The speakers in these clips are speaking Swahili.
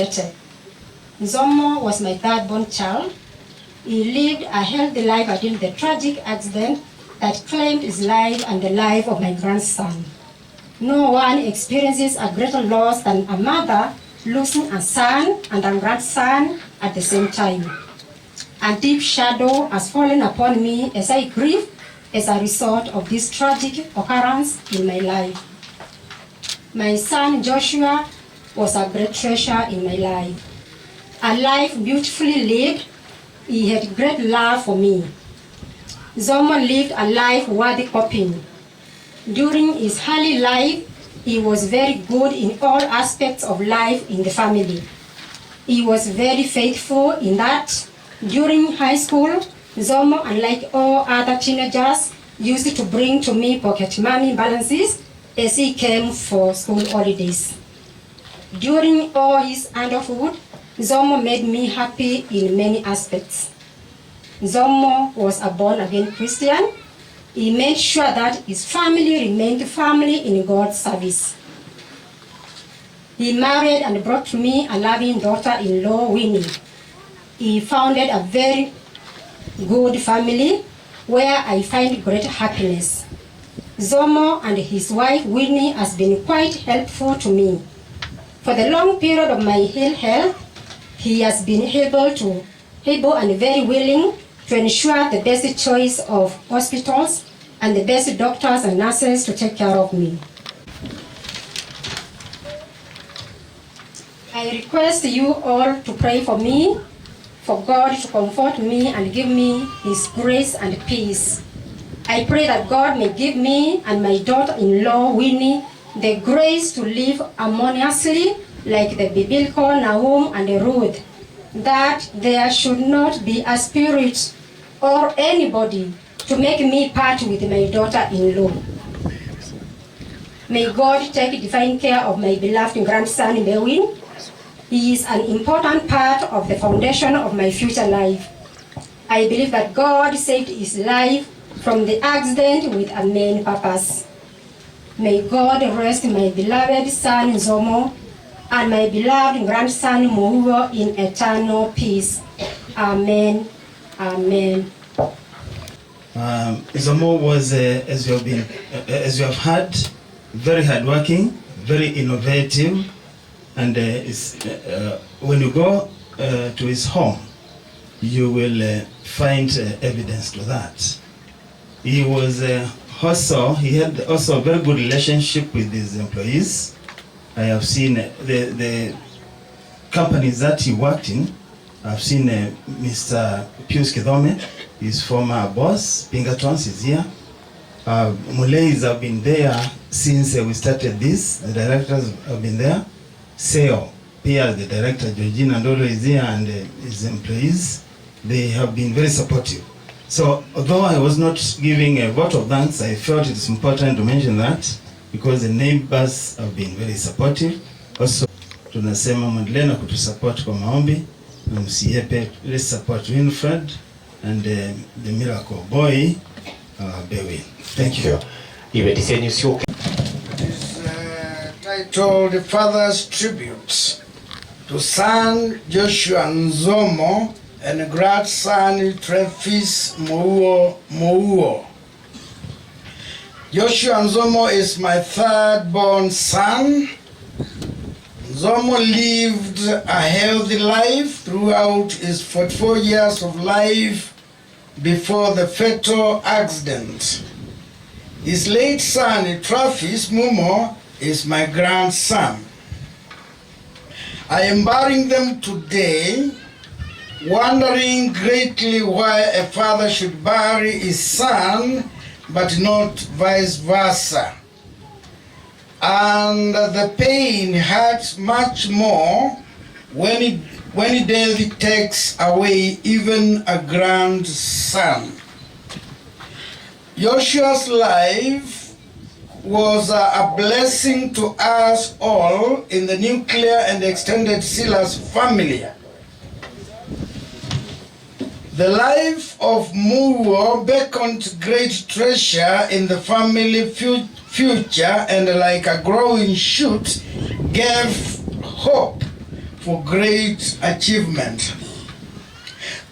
dated. Nzomo was my third-born child. He lived a healthy life until the tragic accident that claimed his life and the life of my grandson. No one experiences a greater loss than a mother losing a son and a grandson at the same time. A deep shadow has fallen upon me as I grieve as a result of this tragic occurrence in my life. My son Joshua was a great treasure in my life. A life beautifully lived. He had great love for me. Nzomo lived a life worthy copying. During his early life, he was very good in all aspects of life in the family. He was very faithful in that during high school, Nzomo, unlike all other teenagers, used to bring to me pocket money balances as he came for school holidays. During all his adulthood, Nzomo made me happy in many aspects. Nzomo was a born-again Christian. He made sure that his family remained family in God's service. He married and brought to me a loving daughter-in-law, Winnie. He founded a very good family where I find great happiness. Nzomo and his wife, Winnie, has been quite helpful to me. For the long period of my ill health, he has been able and very willing to ensure the best choice of hospitals and the best doctors and nurses to take care of me. I request you all to pray for me, for God to comfort me and give me His grace and peace. I pray that God may give me and my daughter-in-law, Winnie, the grace to live harmoniously like the biblical Nahum and Ruth, that there should not be a spirit or anybody to make me part with my daughter-in-law. May God take divine care of my beloved grandson, Mbooni. He is an important part of the foundation of my future life. I believe that God saved his life from the accident with a main purpose. May God rest my beloved son Nzomo and my beloved grandson Mouwo in eternal peace. Amen. Amen. Nzomo was, as you have heard, very hardworking, very innovative, and when you go to his home, you will find evidence to that. He was he had also a very good relationship with his employees. I have seen the companies that he worked in. I've seen Mr. Pius Kidhome, his former boss. Pingatons is here. Muleis have been there since we started this. The directors have been there. SEO, Pia, the director, Georgina Ndolo is here, and his employees. They have been very supportive. So although I was not giving a vote of thanks, I felt it is important to mention that because the neighbors have been very supportive. Also, tunasema mwendelee na kutusupport kwa maombi. Msiepe, let's support Winfred and the miracle boy, Bewin. Thank you. It is titled The Father's Tribute to son Joshua Nzomo and grandson Travis Mouwo. Joshua Nzomo is my third-born son. Nzomo lived a healthy life throughout his 44 years of life before the fatal accident. His late son, Travis Mouwo, is my grandson. I am burying them today, wondering greatly why a father should bury his son, but not vice versa. And the pain hurts much more when death takes away even a grandson. Joshua's life was a blessing to us all in the nuclear and extended Silas family. The life of Mouwo beckoned great treasure in the family future, and like a growing shoot, gave hope for great achievement.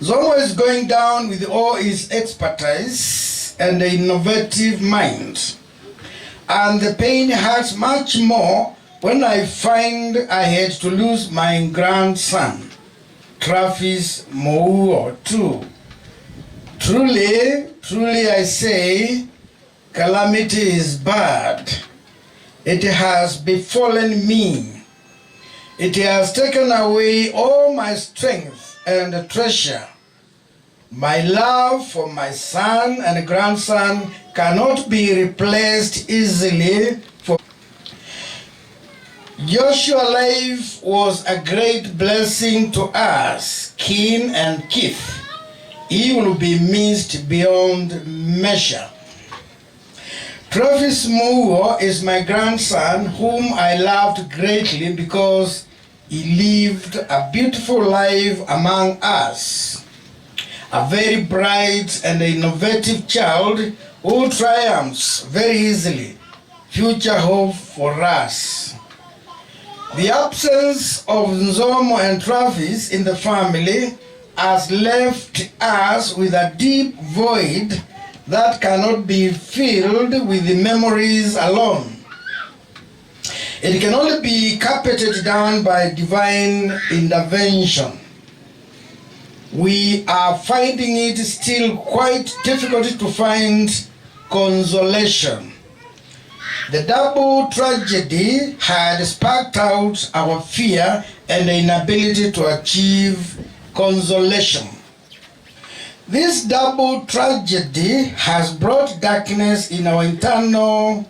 Nzomo is going down with all his expertise and innovative mind. And the pain hurts much more when I find I had to lose my grandson, Travis Mouo, too. Truly I say, calamity is bad. It has befallen me. It has taken away all my strength and treasure. My love for my son and grandson cannot be replaced easily. Joshua's life was a great blessing to us, kin and kith. He will be missed beyond measure. Travis Mouo is my grandson, whom I loved greatly because he lived a beautiful life among us. A very bright and innovative child who triumphs very easily. Future hope for us. The absence of Nzomo and Travis in the family has left us with a deep void that cannot be filled with the memories alone. It can only be carpeted down by divine intervention. We are finding it still quite difficult to find consolation. The double tragedy had sparked out our fear and the inability to achieve consolation. This double tragedy has brought darkness in our internal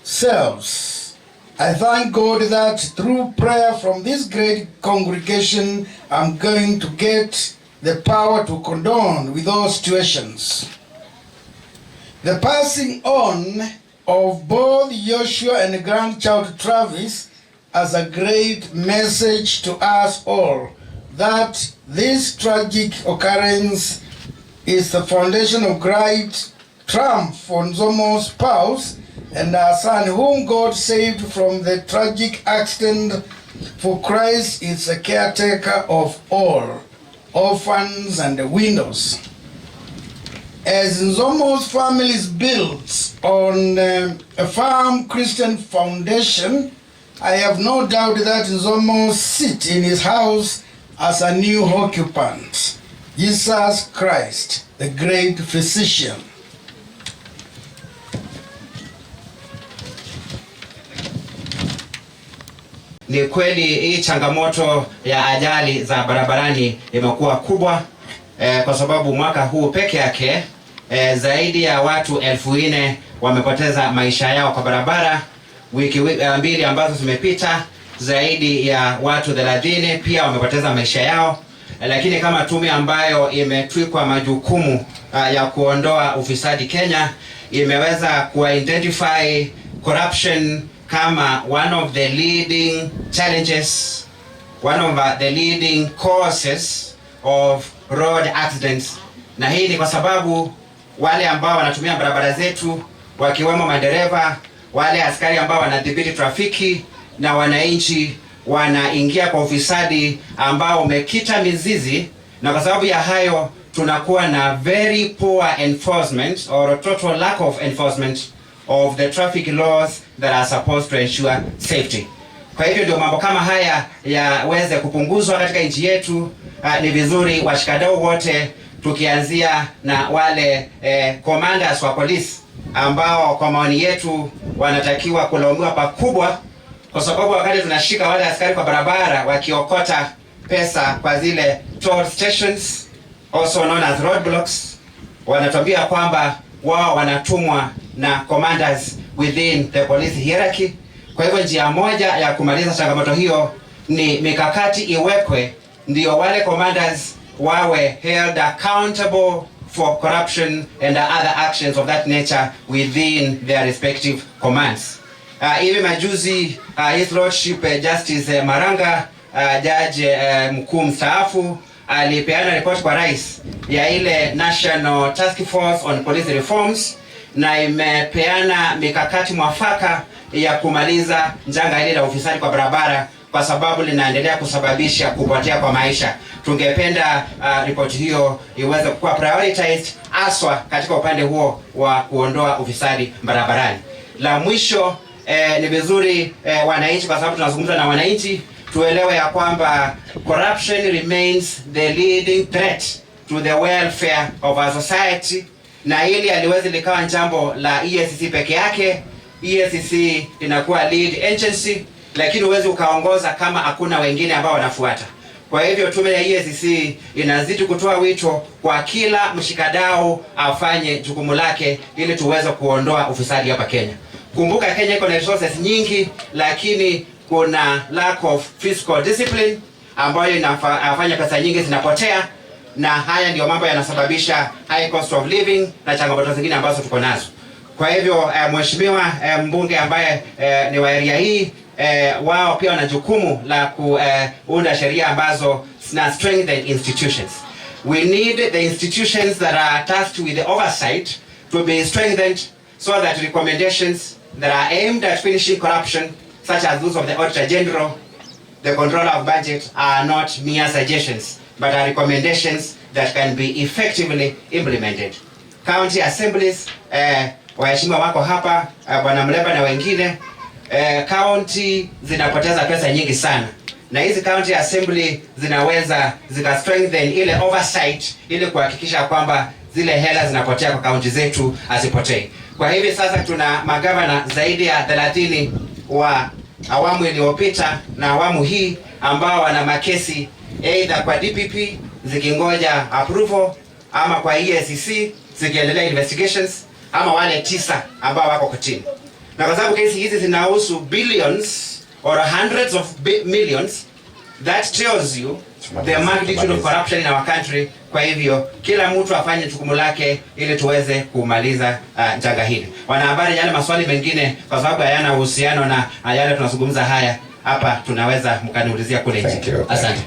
selves. I thank God that through prayer from this great congregation, I'm going to get the power to condone with all situations. The passing on of both Joshua and grandchild Travis as a great message to us all that this tragic occurrence is the foundation of great triumph for Nzomo's spouse and our son, whom God saved from the tragic accident. For Christ is a caretaker of all, orphans and widows. As Nzomo's family is built on a firm Christian foundation, I have no doubt that Nzomo sit in his house as a new occupant. Jesus Christ, the great physician. Ni kweli hii changamoto ya ajali za barabarani imekuwa kubwa kwa sababu mwaka huu peke yake zaidi ya watu 4,000 wamepoteza maisha yao kwa barabara. Wiki mbili ambazo zimepita zaidi ya watu 30 pia wamepoteza maisha yao. Lakini kama tume ambayo imetwikwa majukumu ya kuondoa ufisadi Kenya imeweza kuidentify corruption kama one of the leading challenges, one of the leading causes of road accidents. Na hii ni kwa sababu wale ambao wanatumia barabara zetu, wakiwemo madereva, wale askari ambao wanadhibiti trafiki na wananchi, wanaingia kwa ufisadi ambao umekita mizizi, na kwa sababu ya hayo tunakuwa na very poor enforcement or a total lack of enforcement of the traffic laws that are supposed to ensure safety. Kwa hivyo ndio mambo kama haya yaweze kupunguzwa katika nchi yetu. Ni vizuri washikadau wote, tukianzia na wale commanders wa polisi ambao kwa maoni yetu wanatakiwa kulaumiwa pakubwa, kwa sababu wakati tunashika wale askari kwa barabara wakiokota pesa kwa zile toll stations, also known as roadblocks, wanatuambia kwamba wao wanatumwa na commanders within the police hierarchy. Kwa hivyo njia moja ya kumaliza changamoto hiyo ni mikakati iwekwe ndio wale commanders wawe held accountable for corruption and other actions of that nature within their respective commands. Hivi majuzi His Lordship Justice Maranga, jaji mkuu mstaafu, alipeana ripoti kwa rais ya ile National Task Force on Police Reforms, na imepeana mikakati mwafaka ya kumaliza janga hili la ufisadi kwa barabara, kwa sababu linaendelea kusababisha kupotea kwa maisha. Tungependa ripoti hiyo iweze kuwa prioritized aswa katika upande huo wa kuondoa ufisadi barabarani. La mwisho, ni vizuri wananchi, kwa sababu tunazungumza na wananchi, tuelewe ya kwamba corruption remains the leading threat to the welfare of our society, na hili aliwezi likawa jambo la Eacc peke yake. Eacc inakuwa lead agency, lakini huwezi ukaongoza kama hakuna wengine ambao wanafuata. Kwa hivyo tume ya Eacc inazidi kutoa wito kwa kila mshikadau afanye jukumu lake ili tuweze kuondoa ufisadi hapa Kenya. Kumbuka Kenya iko na resources nyingi, lakini kuna lack of fiscal discipline ambayo inafanya pesa nyingi zinapotea, na haya ndio mambo yanasababisha high cost of living na changamoto zingine ambazo tuko nazo. Kwa hivyo mheshimiwa mbunge ambaye ni wa area hii, wao pia wana jukumu la kuunda sheria ambazo zina strengthen institutions. We need the institutions that are tasked with the oversight to be strengthened so that recommendations that are aimed at finishing corruption, such as those of the Auditor General, the Controller of Budget, are not mere suggestions, but are recommendations that can be effectively implemented. County assemblies, waheshimiwa wako hapa, Bwana Mleba na wengine, county zinapoteza pesa nyingi sana, na hizi county assembly zinaweza zika strengthen ile oversight ili kuhakikisha kwamba zile hela zinapotea kwa county zetu asipotei. Kwa hivi sasa tuna magavana zaidi ya 30 wa awamu iliyopita na awamu hii ambao wana makesi either kwa DPP zikingoja approval, ama kwa Eacc zikiendelea investigations, ama wale 9 ambao wako kotini. Na kwa sababu kesi hizi zinahusu billions or hundreds of millions, that tells you the magnitude of corruption in our country. Kwa hivyo kila mtu afanye jukumu lake ili tuweze kumaliza janga hili. Wanahabari, yale maswali mengine kwa sababu hayana uhusiano na yale tunazungumza haya hapa, tunaweza mkaniulizia kule nje. Asante.